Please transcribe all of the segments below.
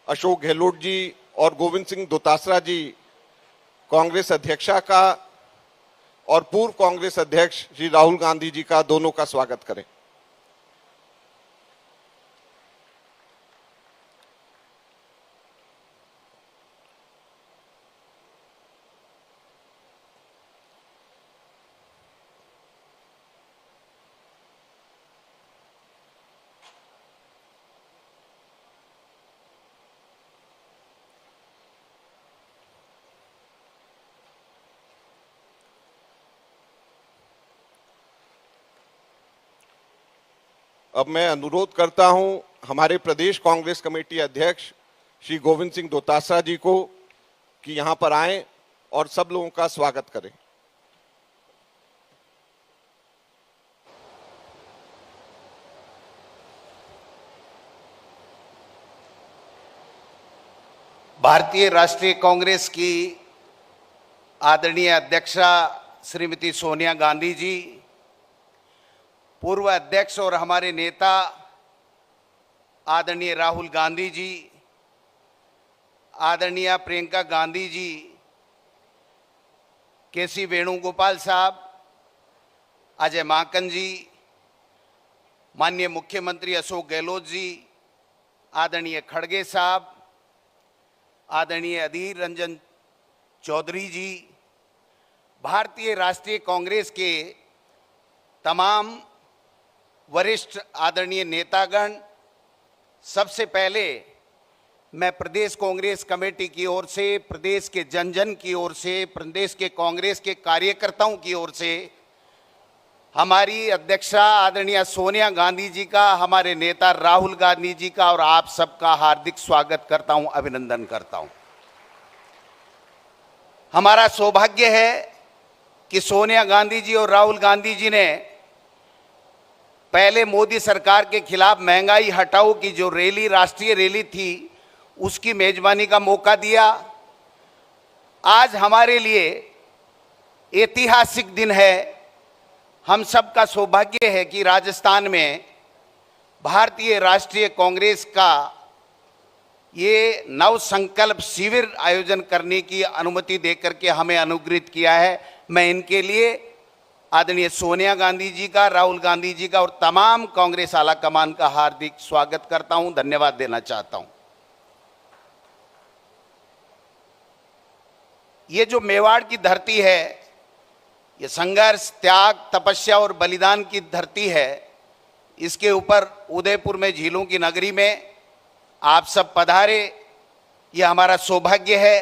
अशोक गहलोत जी और गोविंद सिंह दोतासरा जी कांग्रेस अध्यक्षा का और पूर्व कांग्रेस अध्यक्ष श्री राहुल गांधी जी का दोनों का स्वागत करें। अब मैं अनुरोध करता हूं हमारे प्रदेश कांग्रेस कमेटी अध्यक्ष श्री गोविंद सिंह दोतासरा जी को कि यहां पर आएं और सब लोगों का स्वागत करें। भारतीय राष्ट्रीय कांग्रेस की आदरणीय अध्यक्षा श्रीमती सोनिया गांधी जी, पूर्व अध्यक्ष और हमारे नेता आदरणीय राहुल गांधी जी, आदरणीय प्रियंका गांधी जी, केसी वेणुगोपाल साहब, अजय माकन जी, माननीय मुख्यमंत्री अशोक गहलोत जी, आदरणीय खड़गे साहब, आदरणीय अधीर रंजन चौधरी जी, भारतीय राष्ट्रीय कांग्रेस के तमाम वरिष्ठ आदरणीय नेतागण, सबसे पहले मैं प्रदेश कांग्रेस कमेटी की ओर से, प्रदेश के जन जन की ओर से, प्रदेश के कांग्रेस के कार्यकर्ताओं की ओर से हमारी अध्यक्षा आदरणीय सोनिया गांधी जी का, हमारे नेता राहुल गांधी जी का और आप सबका हार्दिक स्वागत करता हूं, अभिनंदन करता हूं। हमारा सौभाग्य है कि सोनिया गांधी जी और राहुल गांधी जी ने पहले मोदी सरकार के खिलाफ महंगाई हटाओ की जो रैली, राष्ट्रीय रैली थी, उसकी मेजबानी का मौका दिया। आज हमारे लिए ऐतिहासिक दिन है। हम सबका सौभाग्य है कि राजस्थान में भारतीय राष्ट्रीय कांग्रेस का ये नव संकल्प शिविर आयोजन करने की अनुमति देकर के हमें अनुग्रहित किया है। मैं इनके लिए आदरणीय सोनिया गांधी जी का, राहुल गांधी जी का और तमाम कांग्रेस आला कमान का हार्दिक स्वागत करता हूं, धन्यवाद देना चाहता हूं। ये जो मेवाड़ की धरती है, ये संघर्ष, त्याग, तपस्या और बलिदान की धरती है। इसके ऊपर उदयपुर में झीलों की नगरी में आप सब पधारे, ये हमारा सौभाग्य है।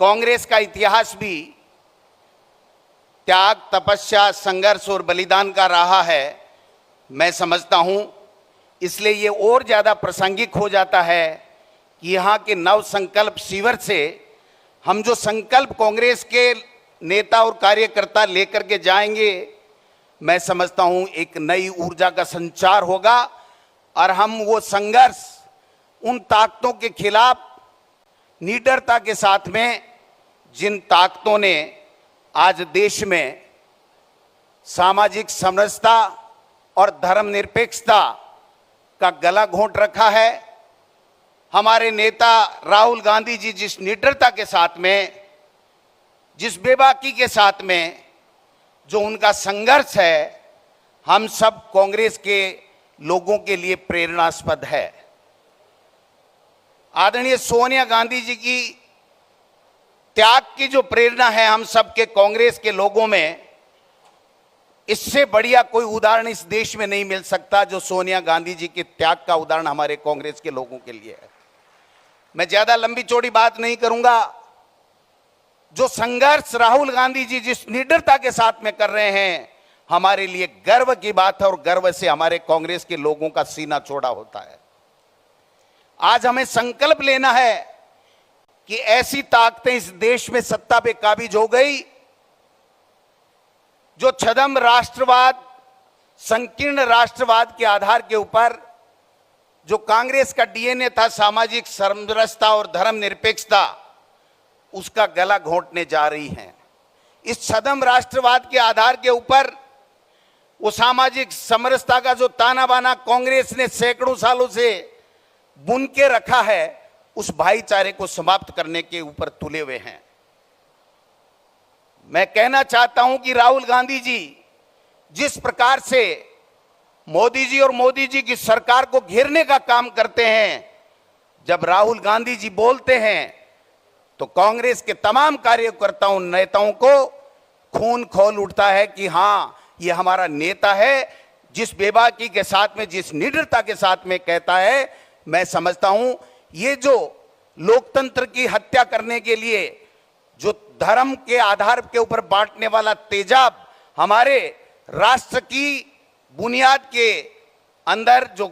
कांग्रेस का इतिहास भी त्याग, तपस्या, संघर्ष और बलिदान का रहा है, मैं समझता हूं। इसलिए ये और ज़्यादा प्रासंगिक हो जाता है कि यहाँ के नव संकल्प शिविर से हम जो संकल्प कांग्रेस के नेता और कार्यकर्ता लेकर के जाएंगे, मैं समझता हूं एक नई ऊर्जा का संचार होगा और हम वो संघर्ष, उन ताकतों के खिलाफ निडरता के साथ में, जिन ताकतों ने आज देश में सामाजिक समरसता और धर्मनिरपेक्षता का गला घोंट रखा है, हमारे नेता राहुल गांधी जी जिस निडरता के साथ में, जिस बेबाकी के साथ में जो उनका संघर्ष है, हम सब कांग्रेस के लोगों के लिए प्रेरणास्पद है। आदरणीय सोनिया गांधी जी की त्याग की जो प्रेरणा है हम सबके कांग्रेस के लोगों में, इससे बढ़िया कोई उदाहरण इस देश में नहीं मिल सकता जो सोनिया गांधी जी के त्याग का उदाहरण हमारे कांग्रेस के लोगों के लिए है। मैं ज्यादा लंबी चौड़ी बात नहीं करूंगा। जो संघर्ष राहुल गांधी जी जिस निडरता के साथ में कर रहे हैं, हमारे लिए गर्व की बात है और गर्व से हमारे कांग्रेस के लोगों का सीना चौड़ा होता है। आज हमें संकल्प लेना है कि ऐसी ताकतें इस देश में सत्ता पे काबिज हो गई जो छद्म राष्ट्रवाद, संकीर्ण राष्ट्रवाद के आधार के ऊपर जो कांग्रेस का डीएनए था, सामाजिक समरसता और धर्मनिरपेक्षता, उसका गला घोंटने जा रही हैं। इस छद्म राष्ट्रवाद के आधार के ऊपर वो सामाजिक समरसता का जो ताना बाना कांग्रेस ने सैकड़ों सालों से बुन के रखा है, उस भाईचारे को समाप्त करने के ऊपर तुले हुए हैं। मैं कहना चाहता हूं कि राहुल गांधी जी जिस प्रकार से मोदी जी और मोदी जी की सरकार को घेरने का काम करते हैं, जब राहुल गांधी जी बोलते हैं तो कांग्रेस के तमाम कार्यकर्ताओं नेताओं को खून खौल उठता है कि हां, ये हमारा नेता है, जिस बेबाकी के साथ में, जिस निडरता के साथ में कहता है। मैं समझता हूं ये जो लोकतंत्र की हत्या करने के लिए जो धर्म के आधार के ऊपर बांटने वाला तेजाब हमारे राष्ट्र की बुनियाद के अंदर जो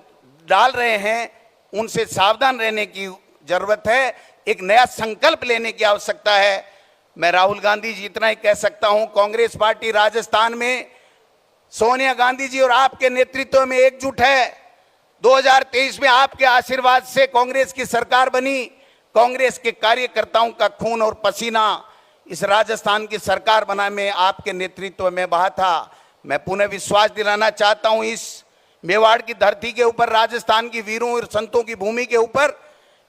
डाल रहे हैं, उनसे सावधान रहने की जरूरत है। एक नया संकल्प लेने की आवश्यकता है। मैं राहुल गांधी जी इतना ही कह सकता हूं, कांग्रेस पार्टी राजस्थान में सोनिया गांधी जी और आपके नेतृत्व में एकजुट है। 2023 में आपके आशीर्वाद से कांग्रेस की सरकार बनी। कांग्रेस के कार्यकर्ताओं का खून और पसीना इस राजस्थान की सरकार बनाने में आपके नेतृत्व में बहा था। मैं पुनः विश्वास दिलाना चाहता हूं इस मेवाड़ की धरती के ऊपर, राजस्थान की वीरों और संतों की भूमि के ऊपर,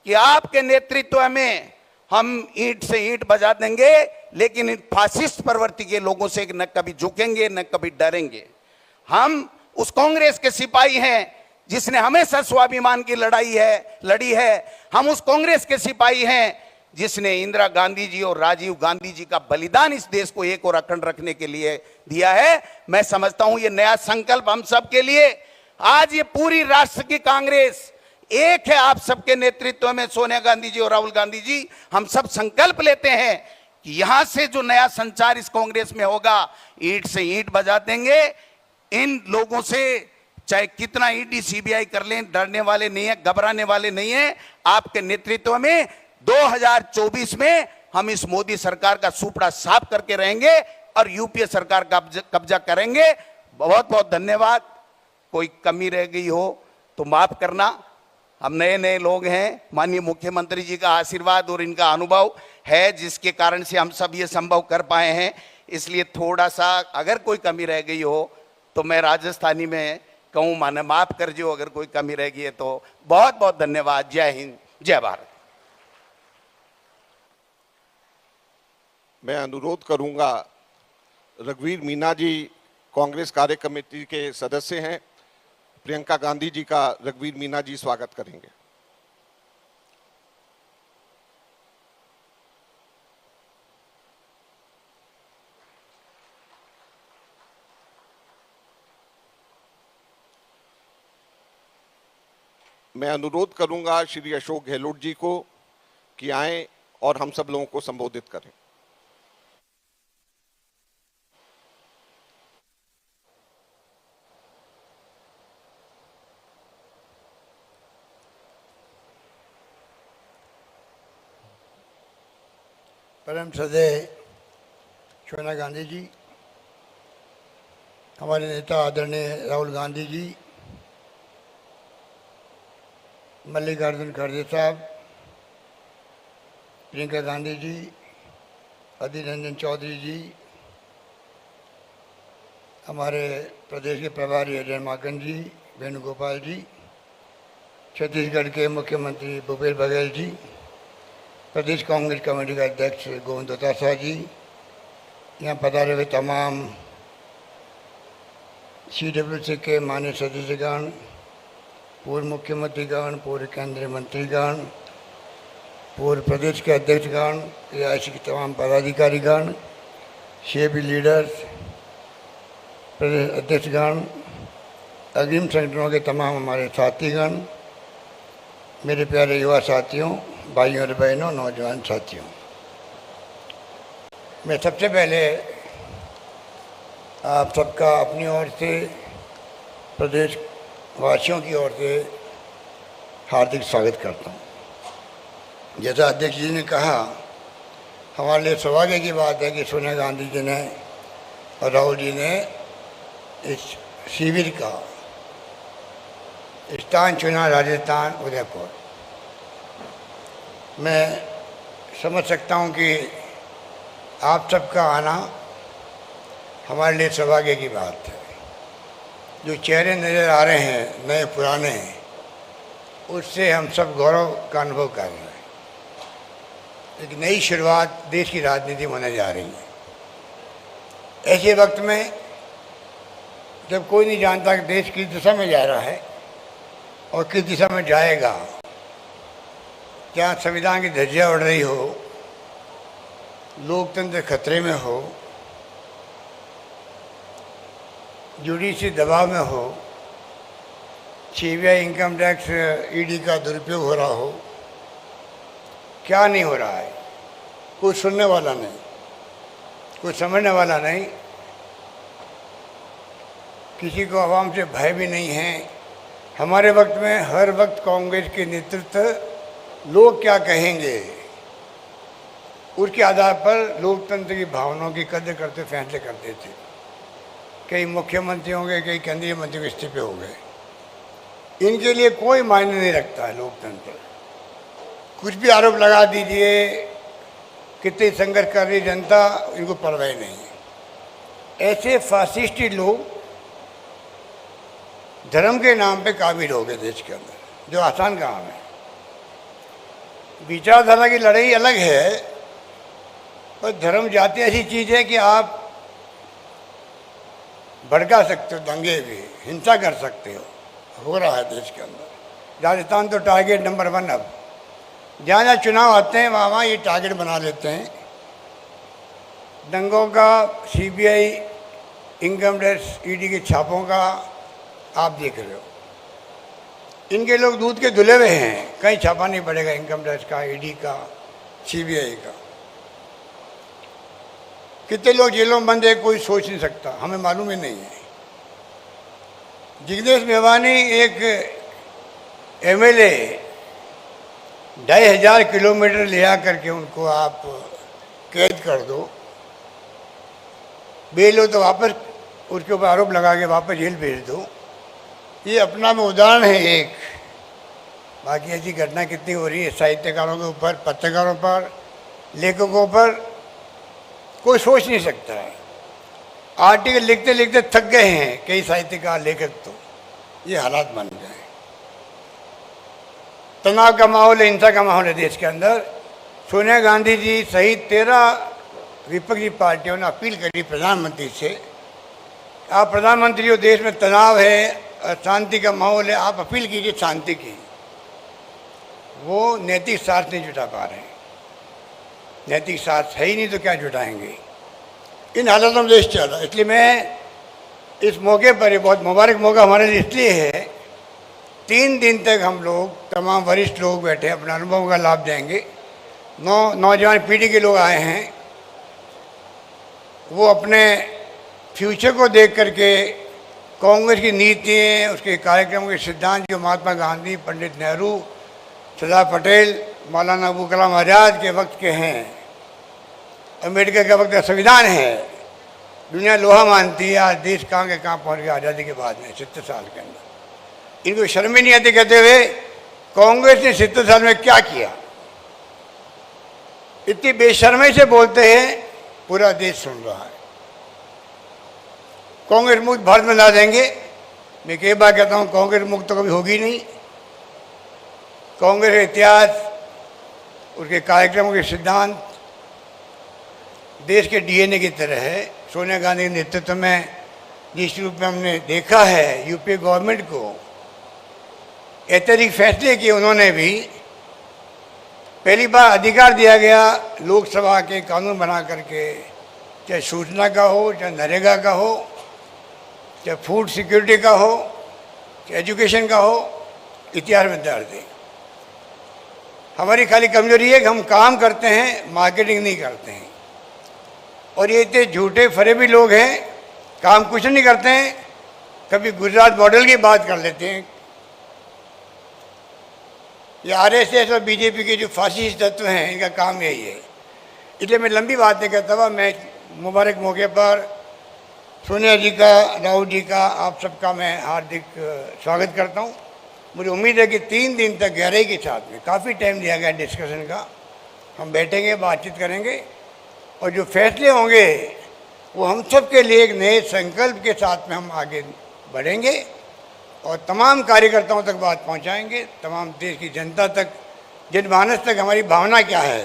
कि आपके नेतृत्व में हम ईंट से ईंट बजा देंगे, लेकिन इन फासिस्ट प्रवृत्ति के लोगों से न कभी झुकेंगे न कभी डरेंगे। हम उस कांग्रेस के सिपाही हैं जिसने हमेशा स्वाभिमान की लड़ी है। हम उस कांग्रेस के सिपाही हैं जिसने इंदिरा गांधी जी और राजीव गांधी जी का बलिदान इस देश को एक और अखंड रखने के लिए दिया है। मैं समझता हूं ये नया संकल्प हम सब के लिए, आज ये पूरी राष्ट्र की कांग्रेस एक है। आप सबके नेतृत्व में सोनिया गांधी जी और राहुल गांधी जी, हम सब संकल्प लेते हैं कि यहां से जो नया संचार इस कांग्रेस में होगा, ईंट से ईंट बजा देंगे। इन लोगों से चाहे कितना ईडी सीबीआई कर लें, डरने वाले नहीं है, घबराने वाले नहीं है। आपके नेतृत्व में 2024 में हम इस मोदी सरकार का सुपड़ा साफ करके रहेंगे और यूपीए सरकार का कब्जा करेंगे। बहुत बहुत धन्यवाद। कोई कमी रह गई हो तो माफ करना, हम नए नए लोग हैं। माननीय मुख्यमंत्री जी का आशीर्वाद और इनका अनुभव है जिसके कारण से हम सब ये संभव कर पाए हैं। इसलिए थोड़ा सा अगर कोई कमी रह गई हो तो मैं राजस्थानी में कहूँ, माने माफ कर जो अगर कोई कमी रह गई है तो। बहुत बहुत धन्यवाद। जय हिंद, जय भारत। मैं अनुरोध करूंगा, रघुवीर मीना जी कांग्रेस कार्य कमेटी के सदस्य हैं, प्रियंका गांधी जी का रघुवीर मीना जी स्वागत करेंगे। मैं अनुरोध करूंगा श्री अशोक गहलोत जी को कि आएं और हम सब लोगों को संबोधित करें। परम श्रद्धेय सोनिया गांधी जी, हमारे नेता आदरणीय राहुल गांधी जी, मल्लिकार्जुन खड़गे साहब, प्रियंका गांधी जी, अधीर रंजन चौधरी जी, हमारे प्रदेश के प्रभारी अजय माकन जी, वेणुगोपाल जी, छत्तीसगढ़ के मुख्यमंत्री भूपेश बघेल जी, प्रदेश कांग्रेस कमेटी का अध्यक्ष गोविंद दोतासा जी, यहाँ पधारे हुए तमाम CWC के माननीय सदस्यगण, पूर्व मुख्यमंत्रीगण, पूर्व केंद्रीय मंत्रीगण, पूर्व प्रदेश के अध्यक्षगण, रियासत के तमाम पदाधिकारीगण, शेबी लीडर्स, प्रदेश अध्यक्षगण, अग्रिम संगठनों के तमाम हमारे साथीगण, मेरे प्यारे युवा साथियों, भाइयों और बहनों, नौजवान साथियों, मैं सबसे पहले आप सबका अपनी ओर से, प्रदेश वासियों की ओर से हार्दिक स्वागत करता हूँ। जैसा अध्यक्ष जी ने कहा, हमारे लिए सौभाग्य की बात है कि सोनिया गांधी जी ने और राहुल जी ने इस शिविर का स्थान चुना, राजस्थान उदयपुर। मैं समझ सकता हूँ कि आप सबका आना हमारे लिए सौभाग्य की बात है। जो चेहरे नज़र आ रहे हैं, नए पुराने, उससे हम सब गौरव का अनुभव कर रहे हैं। एक नई शुरुआत देश की राजनीति में होने जा रही है। ऐसे वक्त में जब कोई नहीं जानता कि देश किस दिशा में जा रहा है और किस दिशा में जाएगा, जहाँ संविधान की धज्जियाँ उड़ रही हो, लोकतंत्र खतरे में हो, जुडिशरी दबाव में हो, सीबीआई इनकम टैक्स ईडी का दुरुपयोग हो रहा हो, क्या नहीं हो रहा है, कोई सुनने वाला नहीं, कोई समझने वाला नहीं, किसी को आवाम से भय भी नहीं है। हमारे वक्त में हर वक्त कांग्रेस के नेतृत्व लोग क्या कहेंगे उसके आधार पर लोकतंत्र की भावनाओं की कदर करते फैसले करते थे। कई मुख्यमंत्री होंगे, कई केंद्रीय मंत्री के इस्तीफे हो गए, इनके लिए कोई मायने नहीं रखता है लोकतंत्र। कुछ भी आरोप लगा दीजिए, कितनी संघर्ष कर रही जनता, इनको परवाह नहीं है। ऐसे फासिस्टी लोग धर्म के नाम पे काबिल हो गए देश के अंदर, जो आसान काम है। विचारधारा की लड़ाई अलग है, पर धर्म जाति ऐसी चीज है कि आप भड़का सकते हो, दंगे भी, हिंसा कर सकते हो रहा है देश के अंदर। राजस्थान तो टारगेट नंबर 1 अब जहाँ जहाँ चुनाव आते हैं वहाँ वहाँ ये टारगेट बना लेते हैं। दंगों का, सीबीआई इनकम टैक्स ईडी के छापों का आप देख रहे हो। इनके लोग दूध के धुले हुए हैं, कहीं छापा नहीं पड़ेगा इनकम टैक्स का, ईडी का, सीबीआई का। कितने लोग जेलों में बंद है कोई सोच नहीं सकता, हमें मालूम ही नहीं है। जिग्नेश मेवानी एक एमएलए 2500 किलोमीटर ले आ करके उनको आप कैद कर दो, बेल हो तो वापस उसके ऊपर आरोप लगा के वापस जेल भेज दो। ये अपना में उदाहरण है एक। बाकी ऐसी घटना कितनी हो रही है साहित्यकारों के ऊपर, पत्रकारों पर, लेखकों पर, कोई सोच नहीं सकता है। आर्टिकल लिखते लिखते थक गए हैं कई साहित्यकार, लेखक। तो ये हालात बन गए। तनाव का माहौल है, हिंसा का माहौल है देश के अंदर। सोनिया गांधी जी सहित 13 विपक्षी पार्टियों ने अपील करी प्रधानमंत्री से, आप प्रधानमंत्री हो, देश में तनाव है, अशांति का माहौल है, आप अपील कीजिए शांति की। वो नैतिक साथ नहीं जुटा पा रहे हैं। नैतिक साथ है ही नहीं तो क्या जुटाएंगे। इन हालातों में देश चल रहा है। इसलिए मैं इस मौके पर, ये बहुत मुबारक मौका हमारे लिए इसलिए है, 3 दिन तक हम लोग तमाम वरिष्ठ लोग बैठे अपने अनुभव का लाभ देंगे। नौजवान पीढ़ी के लोग आए हैं, वो अपने फ्यूचर को देख करके कांग्रेस की नीतियाँ, उसके कार्यक्रम के सिद्धांत जो महात्मा गांधी, पंडित नेहरू, सरदार पटेल, मौलाना अबुल कलाम आज़ाद के वक्त के हैं, अमेरिका के वक्त का संविधान है, दुनिया लोहा मानती है। आज देश कहाँ के कहाँ पहुँच गया आज़ादी के बाद में 70 साल के अंदर। इनको शर्म ही नहीं आती कहते हुए कांग्रेस ने 70 साल में क्या किया। इतनी बेशर्मी से बोलते हैं, पूरा देश सुन रहा है। कांग्रेस मुक्त भारत में ला देंगे। मैं कई बार कहता हूँ कांग्रेस मुक्त तो कभी होगी नहीं। कांग्रेस का इतिहास, उसके कार्यक्रमों के सिद्धांत देश के डीएनए की तरह है। सोनिया गांधी के नेतृत्व में जिस रूप में हमने देखा है यूपीए गवर्नमेंट को, ऐतिहासिक फैसले किए उन्होंने भी। पहली बार अधिकार दिया गया लोकसभा के कानून बना करके, चाहे सूचना का हो, चाहे नरेगा का हो, चाहे फूड सिक्योरिटी का हो, चाहे एजुकेशन का हो। इतिहास में दर्ज है। हमारी खाली कमजोरी है कि हम काम करते हैं, मार्केटिंग नहीं करते हैं। और ये इतने झूठे फरेबी लोग हैं, काम कुछ नहीं करते हैं। कभी गुजरात मॉडल की बात कर लेते हैं। ये आरएसएस और बीजेपी के जो फासिस्ट तत्व हैं, इनका काम यही है। इसलिए मैं लंबी बात नहीं करता हुआ, मैं मुबारक मौके पर सोनिया जी का, राहुल जी का, आप सबका मैं हार्दिक स्वागत करता हूँ। मुझे उम्मीद है कि 3 दिन तक गहराई के साथ में, काफ़ी टाइम दिया गया डिस्कशन का, हम बैठेंगे, बातचीत करेंगे और जो फैसले होंगे वो हम सब के लिए एक नए संकल्प के साथ में हम आगे बढ़ेंगे और तमाम कार्यकर्ताओं तक बात पहुंचाएंगे, तमाम देश की जनता तक, जनमानस तक हमारी भावना क्या है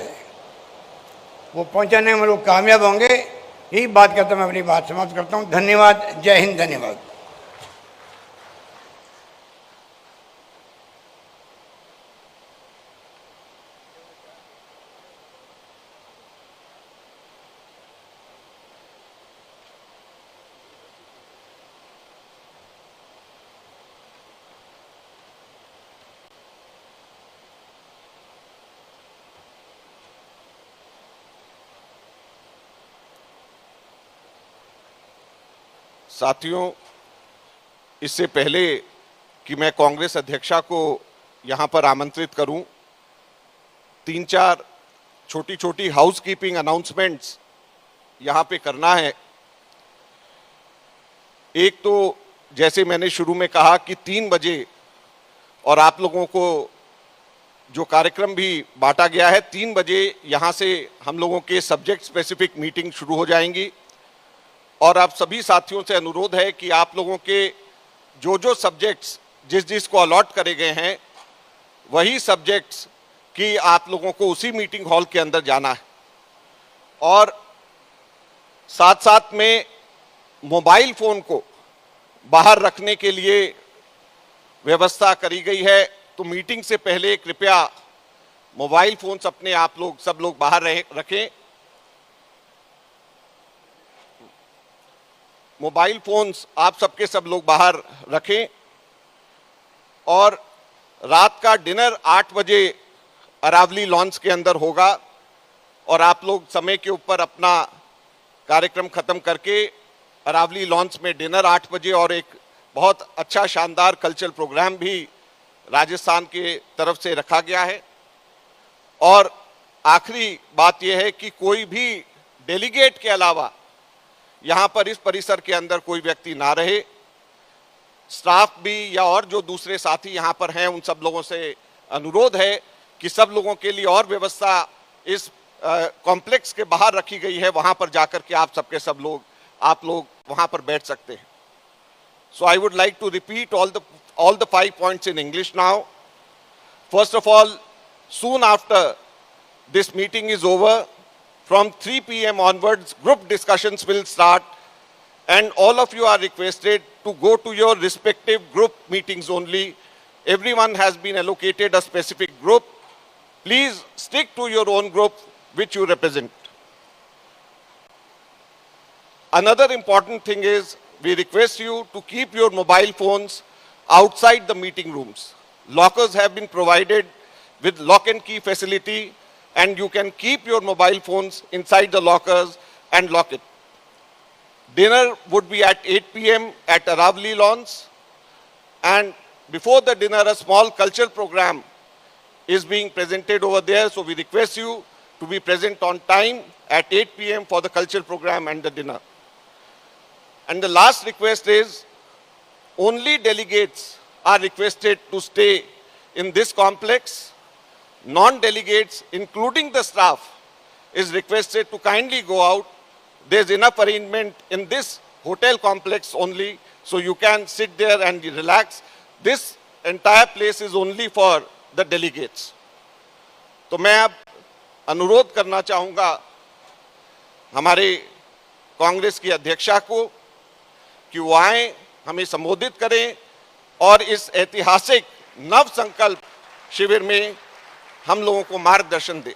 वो पहुंचाने में हम लोग कामयाब होंगे। यही बात करता मैं अपनी बात समाप्त करता हूं। धन्यवाद। जय हिंद। धन्यवाद। साथियों, इससे पहले कि मैं कांग्रेस अध्यक्षा को यहां पर आमंत्रित करूं, 3-4 छोटी छोटी हाउसकीपिंग अनाउंसमेंट्स यहां पे करना है। एक तो जैसे मैंने शुरू में कहा कि 3 बजे, और आप लोगों को जो कार्यक्रम भी बांटा गया है, 3 बजे यहां से हम लोगों के सब्जेक्ट स्पेसिफिक मीटिंग शुरू हो जाएंगी। और आप सभी साथियों से अनुरोध है कि आप लोगों के जो जो सब्जेक्ट्स जिस को अलॉट करे गए हैं, वही सब्जेक्ट्स की आप लोगों को उसी मीटिंग हॉल के अंदर जाना है। और साथ साथ में मोबाइल फोन को बाहर रखने के लिए व्यवस्था करी गई है, तो मीटिंग से पहले कृपया मोबाइल फोन्स अपने सब लोग बाहर रखें। मोबाइल फोन्स आप सबके सब लोग बाहर रखें। और रात का डिनर 8 बजे अरावली लॉन्च के अंदर होगा, और आप लोग समय के ऊपर अपना कार्यक्रम खत्म करके अरावली लॉन्च में डिनर 8 बजे, और एक बहुत अच्छा शानदार कल्चरल प्रोग्राम भी राजस्थान के तरफ से रखा गया है। और आखिरी बात यह है कि कोई भी डेलीगेट के अलावा यहां पर इस परिसर के अंदर कोई व्यक्ति ना रहे। स्टाफ भी या और जो दूसरे साथी यहां पर हैं, उन सब लोगों से अनुरोध है कि सब लोगों के लिए और व्यवस्था इस कॉम्प्लेक्स के बाहर रखी गई है, वहां पर जाकर के आप लोग वहां पर बैठ सकते हैं। So I would like to repeat all the 5 points in English now. First of all, soon after this meeting is over, from 3 p.m. onwards, group discussions will start, and all of you are requested to go to your respective group meetings only. Everyone has been allocated a specific group. Please stick to your own group which you represent. Another important thing is, we request you to keep your mobile phones outside the meeting rooms. Lockers have been provided with lock and key facility, and you can keep your mobile phones inside the lockers and lock it. Dinner would be at 8 p.m. at Aravali Lawns, and before the dinner a small cultural program is being presented over there, so we request you to be present on time at 8 p.m. for the cultural program and the dinner. And the last request is, only delegates are requested to stay in this complex. Non-delegates, including the staff, is requested to kindly go out. There's enough arrangement in this hotel complex only, so you can sit there and relax. This entire place is only for the delegates. तो मैं अब अनुरोध करना चाहूँगा हमारे कांग्रेस की अध्यक्षा को कि वो आए, हमें संबोधित करें और इस ऐतिहासिक नव संकल्प शिविर में हम लोगों को मार्गदर्शन दें।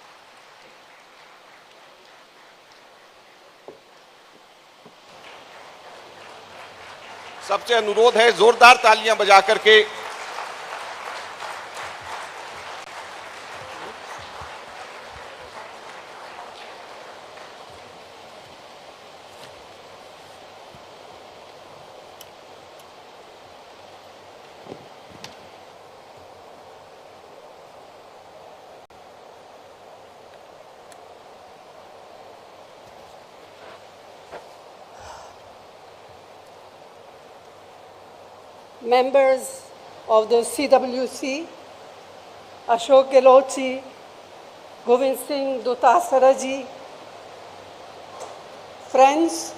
सबसे अनुरोध है जोरदार तालियां बजा करके members of the CWC, Ashok Gehlot ji, Govind Singh Dotasara ji, friends,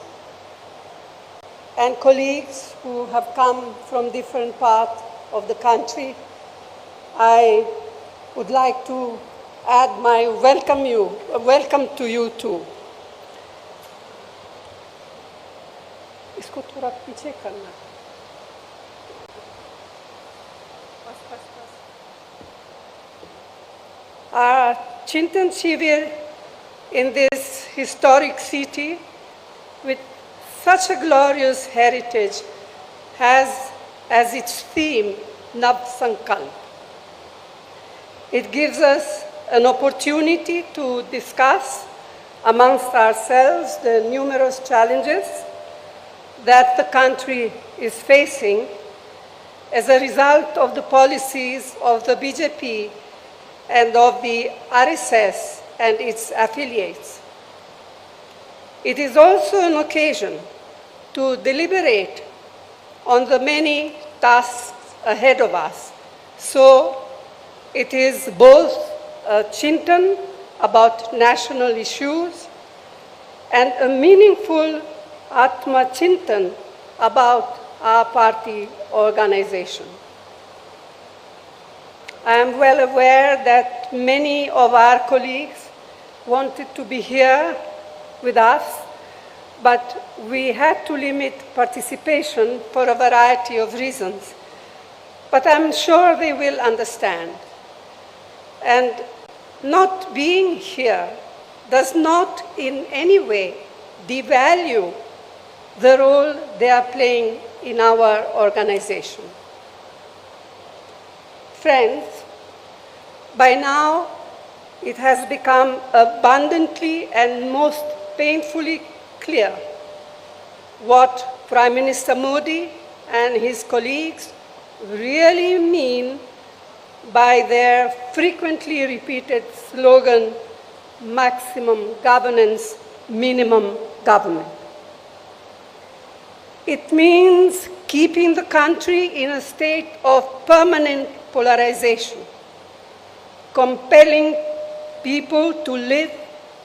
and colleagues who have come from different parts of the country, I would like to add my welcome to you too. इसको थोड़ा पीछे करना. Our Chintan Shivir in this historic city with such a glorious heritage has as its theme Nav Sankalp. It gives us an opportunity to discuss amongst ourselves the numerous challenges that the country is facing as a result of the policies of the BJP and of the RSS and its affiliates. It is also an occasion to deliberate on the many tasks ahead of us. So it is both a Chintan about national issues and a meaningful Atma Chintan about our party organization. I am well aware that many of our colleagues wanted to be here with us, but we had to limit participation for a variety of reasons. But I'm sure they will understand. And not being here does not in any way devalue the role they are playing in our organization. Friends, by now it has become abundantly and most painfully clear what Prime Minister Modi and his colleagues really mean by their frequently repeated slogan, maximum governance, minimum government. It means keeping the country in a state of permanent polarization, compelling people to live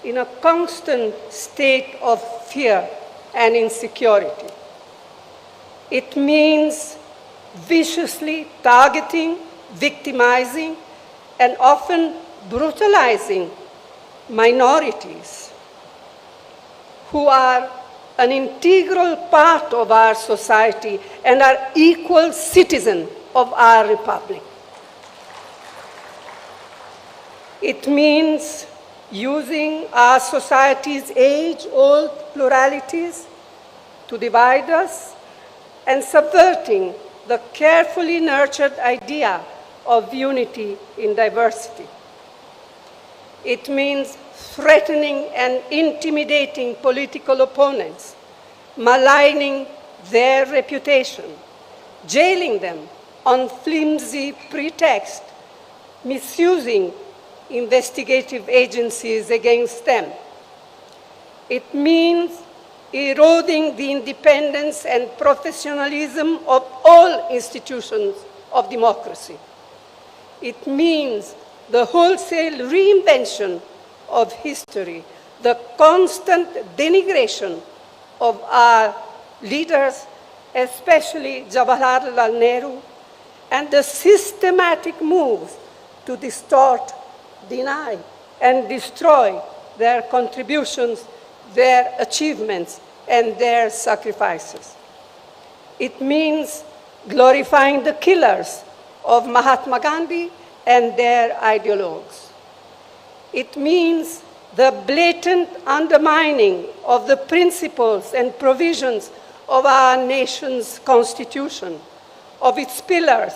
in a constant state of fear and insecurity. It means viciously targeting, victimizing, and often brutalizing minorities who are an integral part of our society and are equal citizens of our republic. It means using our society's age-old pluralities to divide us and subverting the carefully nurtured idea of unity in diversity. It means threatening and intimidating political opponents, maligning their reputation, jailing them on flimsy pretext, misusing investigative agencies against them. It means eroding the independence and professionalism of all institutions of democracy. It means the wholesale reinvention of history, the constant denigration of our leaders, especially Jawaharlal Nehru, and the systematic moves to distort, deny, and destroy their contributions, their achievements, and their sacrifices. It means glorifying the killers of Mahatma Gandhi and their ideologues. It means the blatant undermining of the principles and provisions of our nation's constitution, of its pillars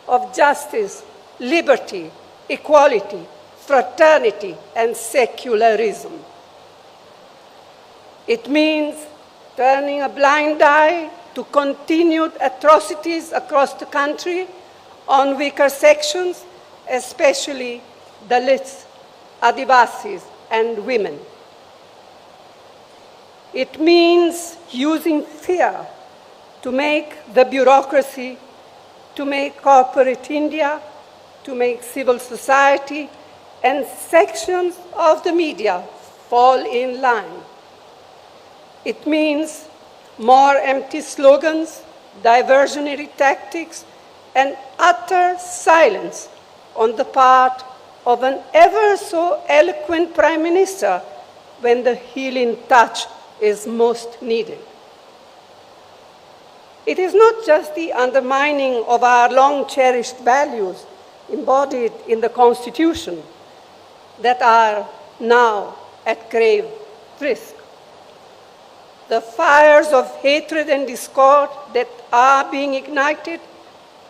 of justice, liberty, equality, fraternity, and secularism. It means turning a blind eye to continued atrocities across the country on weaker sections, especially Dalits, Adivasis, and women. It means using fear to make the bureaucracy, to make corporate India, to make civil society, and sections of the media fall in line. It means more empty slogans, diversionary tactics, and utter silence on the part of an ever so eloquent Prime Minister when the healing touch is most needed. It is not just the undermining of our long-cherished values embodied in the Constitution that are now at grave risk. The fires of hatred and discord that are being ignited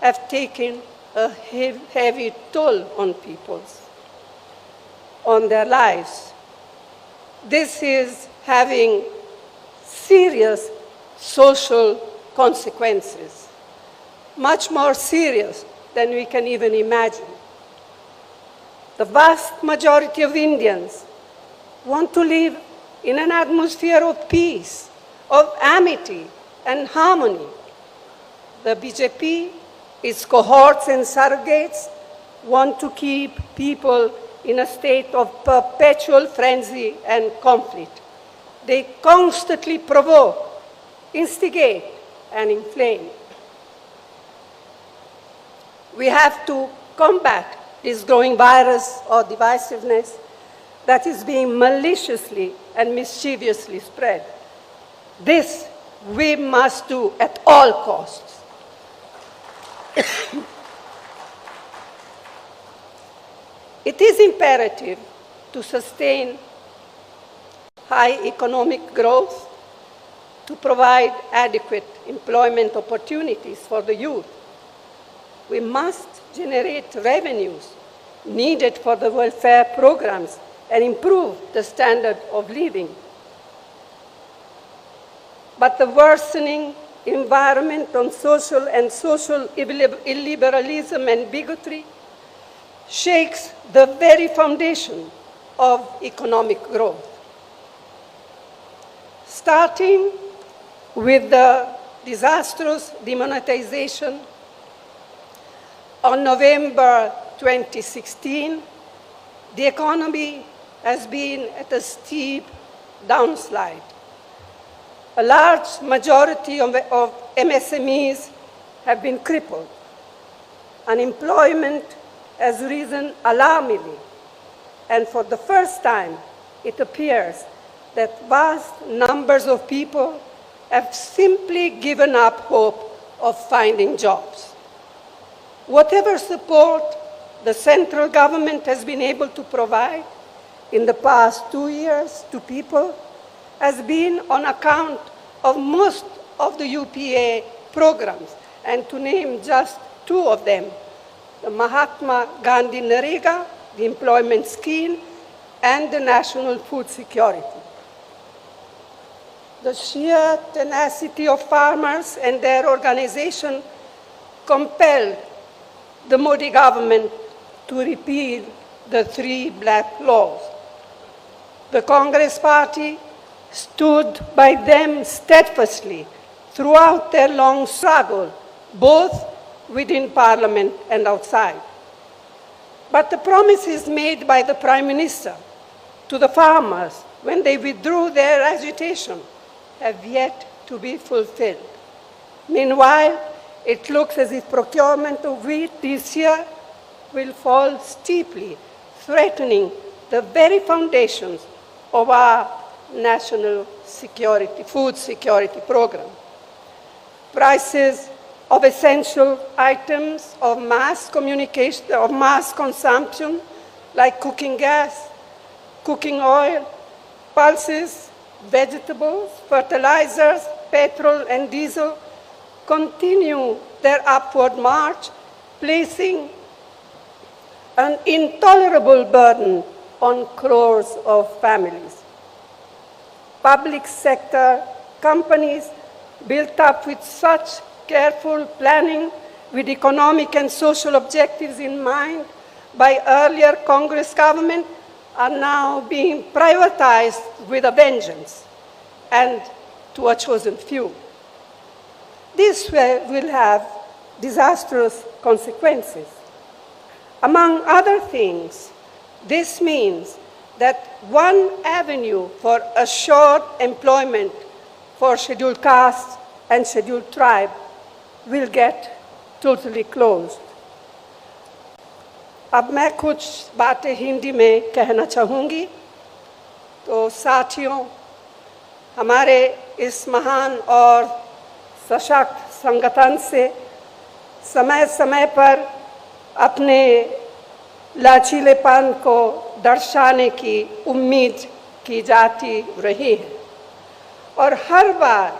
have taken a heavy toll on people, on their lives. This is having serious social consequences, much more serious than we can even imagine. The vast majority of Indians want to live in an atmosphere of peace, of amity and harmony. The BJP, its cohorts and surrogates, want to keep people in a state of perpetual frenzy and conflict. They constantly provoke, instigate, and inflame. We have to combat this growing virus or divisiveness that is being maliciously and mischievously spread. This we must do at all costs. It is imperative to sustain high economic growth, to provide adequate employment opportunities for the youth. We must generate revenues needed for the welfare programs and improve the standard of living. But the worsening environment on social illiberalism and bigotry shakes the very foundation of economic growth. Starting with the disastrous demonetization on November 2016, the economy has been at a steep downslide. A large majority of MSMEs have been crippled. Unemployment has risen alarmingly, and for the first time, it appears that vast numbers of people have simply given up hope of finding jobs. Whatever support the central government has been able to provide in the past 2 years to people has been on account of most of the UPA programs, and to name just two of them, the Mahatma Gandhi Narega, the employment scheme, and the national food security. The sheer tenacity of farmers and their organization compelled the Modi government to repeal the 3 black laws. The Congress Party stood by them steadfastly throughout their long struggle, both within Parliament and outside. But the promises made by the Prime Minister to the farmers when they withdrew their agitation have yet to be fulfilled. Meanwhile, it looks as if procurement of wheat this year will fall steeply, threatening the very foundations of our national security, food security program. Prices of essential items of mass communication, of mass consumption, like cooking gas, cooking oil, pulses, vegetables, fertilizers, petrol, and diesel, continue their upward march, placing an intolerable burden on crores of families. Public sector companies built up with such careful planning, with economic and social objectives in mind by earlier Congress government, are now being privatized with a vengeance and to a chosen few. This will have disastrous consequences. Among other things, this means that one avenue for assured employment for scheduled caste and scheduled tribe will get totally closed. अब मैं कुछ बातें हिंदी में कहना चाहूँगी। तो साथियों, हमारे इस महान और सशक्त संगठन से समय समय पर अपने लचीलेपन को दर्शाने की उम्मीद की जाती रही है और हर बार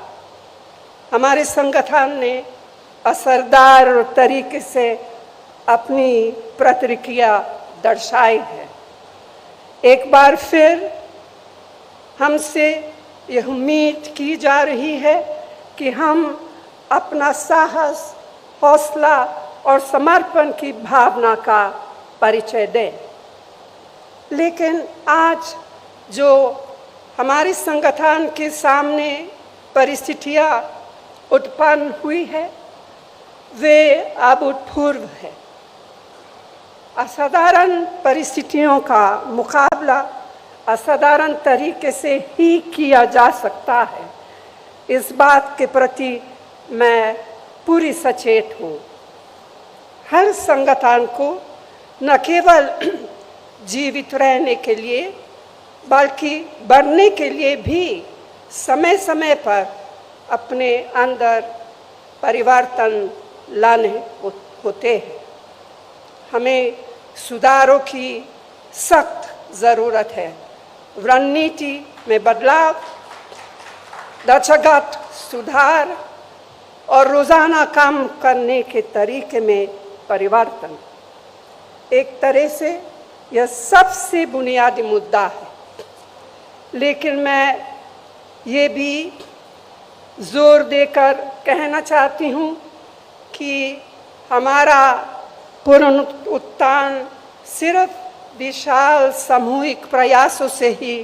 हमारे संगठन ने असरदार तरीके से अपनी प्रतिक्रिया दर्शाई है। एक बार फिर हमसे यह उम्मीद की जा रही है कि हम अपना साहस, हौसला और समर्पण की भावना का परिचय दें। लेकिन आज जो हमारे संगठन के सामने परिस्थितियां उत्पन्न हुई है वे अभूतपूर्व है। असाधारण परिस्थितियों का मुकाबला असाधारण तरीके से ही किया जा सकता है, इस बात के प्रति मैं पूरी सचेत हूँ। हर संगठन को न केवल जीवित रहने के लिए बल्कि बढ़ने के लिए भी समय समय पर अपने अंदर परिवर्तन लाने होते हैं। हमें सुधारों की सख्त ज़रूरत है। रणनीति में बदलाव, ढांचागत सुधार और रोज़ाना काम करने के तरीके में परिवर्तन। एक तरह से यह सबसे बुनियादी मुद्दा है। लेकिन मैं ये भी जोर देकर कहना चाहती हूँ कि हमारा पुनरुत्थान सिर्फ विशाल सामूहिक प्रयासों से ही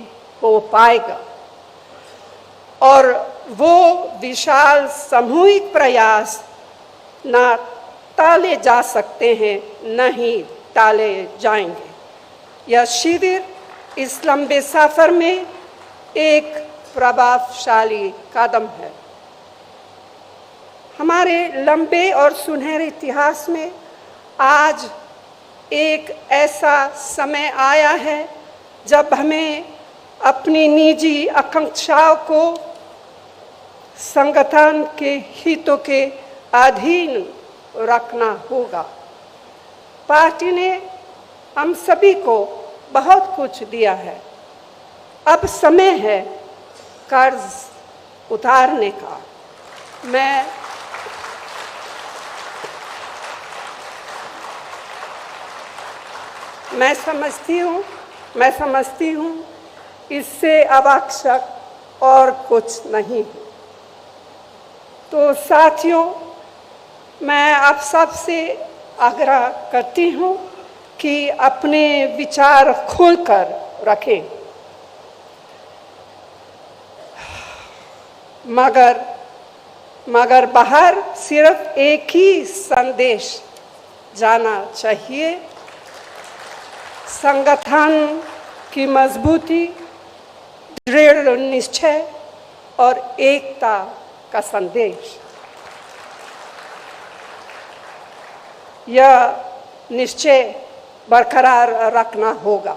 हो पाएगा और वो विशाल सामूहिक प्रयास ना टाले जा सकते हैं, न ही टाले जाएंगे। यह शिविर इस लंबे सफर में एक प्रभावशाली कदम है। हमारे लंबे और सुनहरे इतिहास में आज एक ऐसा समय आया है जब हमें अपनी निजी आकांक्षाओं को संगठन के हितों के अधीन रखना होगा। पार्टी ने हम सभी को बहुत कुछ दिया है। अब समय है कर्ज उतारने का। मैं समझती हूँ इससे आवश्यक और कुछ नहीं। तो साथियों, मैं आप सबसे आग्रह करती हूँ कि अपने विचार खोलकर रखें, मगर बाहर सिर्फ एक ही संदेश जाना चाहिए, संगठन की मजबूती, दृढ़ निश्चय और एकता का संदेश। यह निश्चय बरकरार रखना होगा।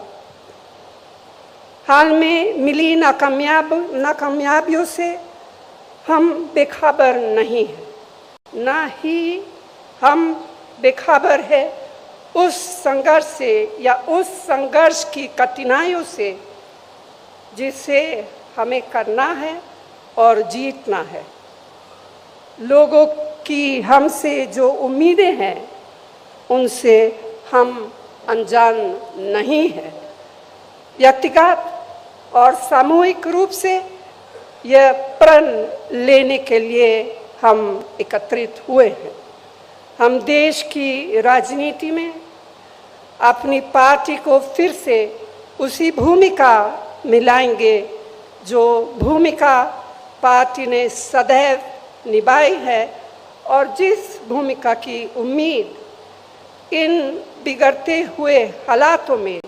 हाल में मिली नाकामयाबियों से हम बेखबर नहीं हैं, न ही हम बेखबर है उस संघर्ष से या उस संघर्ष की कठिनाइयों से जिसे हमें करना है और जीतना है। लोगों की हमसे जो उम्मीदें हैं उनसे हम अनजान नहीं हैं। व्यक्तिगत और सामूहिक रूप से यह प्रण लेने के लिए हम एकत्रित हुए हैं। हम देश की राजनीति में अपनी पार्टी को फिर से उसी भूमिका मिलाएंगे जो भूमिका पार्टी ने सदैव निभाई है और जिस भूमिका की उम्मीद इन बिगड़ते हुए हालातों में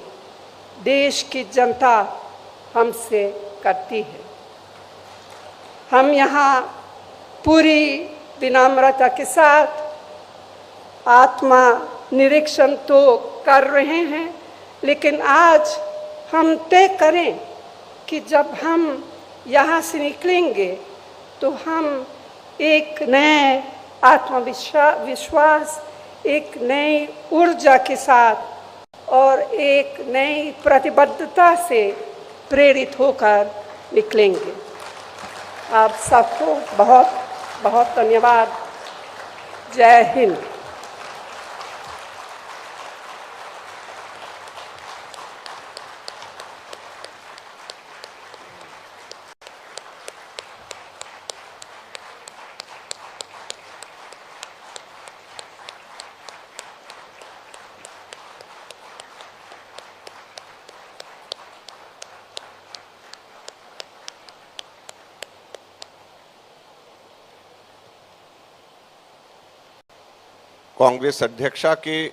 देश की जनता हमसे करती है। हम यहाँ पूरी विनम्रता के साथ आत्मा निरीक्षण तो कर रहे हैं, लेकिन आज हम तय करें कि जब हम यहाँ से निकलेंगे तो हम एक नए आत्मविश्वास, एक नई ऊर्जा के साथ और एक नई प्रतिबद्धता से प्रेरित होकर निकलेंगे। आप सबको बहुत बहुत धन्यवाद। जय हिंद। कांग्रेस अध्यक्षा के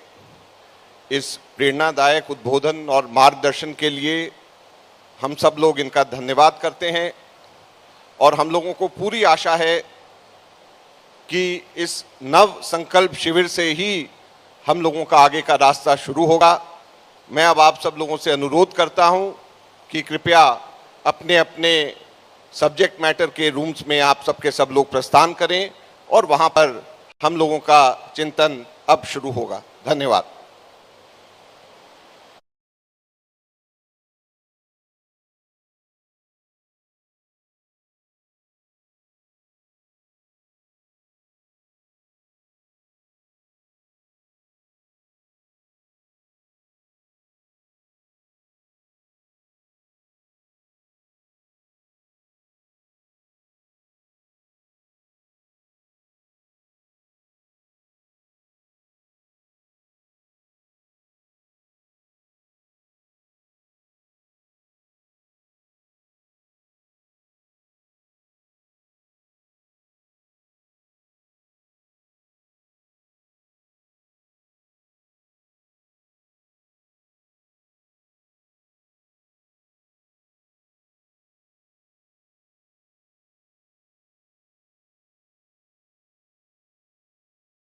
इस प्रेरणादायक उद्बोधन और मार्गदर्शन के लिए हम सब लोग इनका धन्यवाद करते हैं और हम लोगों को पूरी आशा है कि इस नव संकल्प शिविर से ही हम लोगों का आगे का रास्ता शुरू होगा। मैं अब आप सब लोगों से अनुरोध करता हूं कि कृपया अपने अपने सब्जेक्ट मैटर के रूम्स में आप सबके सब लोग प्रस्थान करें और वहां पर हम लोगों का चिंतन अब शुरू होगा। धन्यवाद।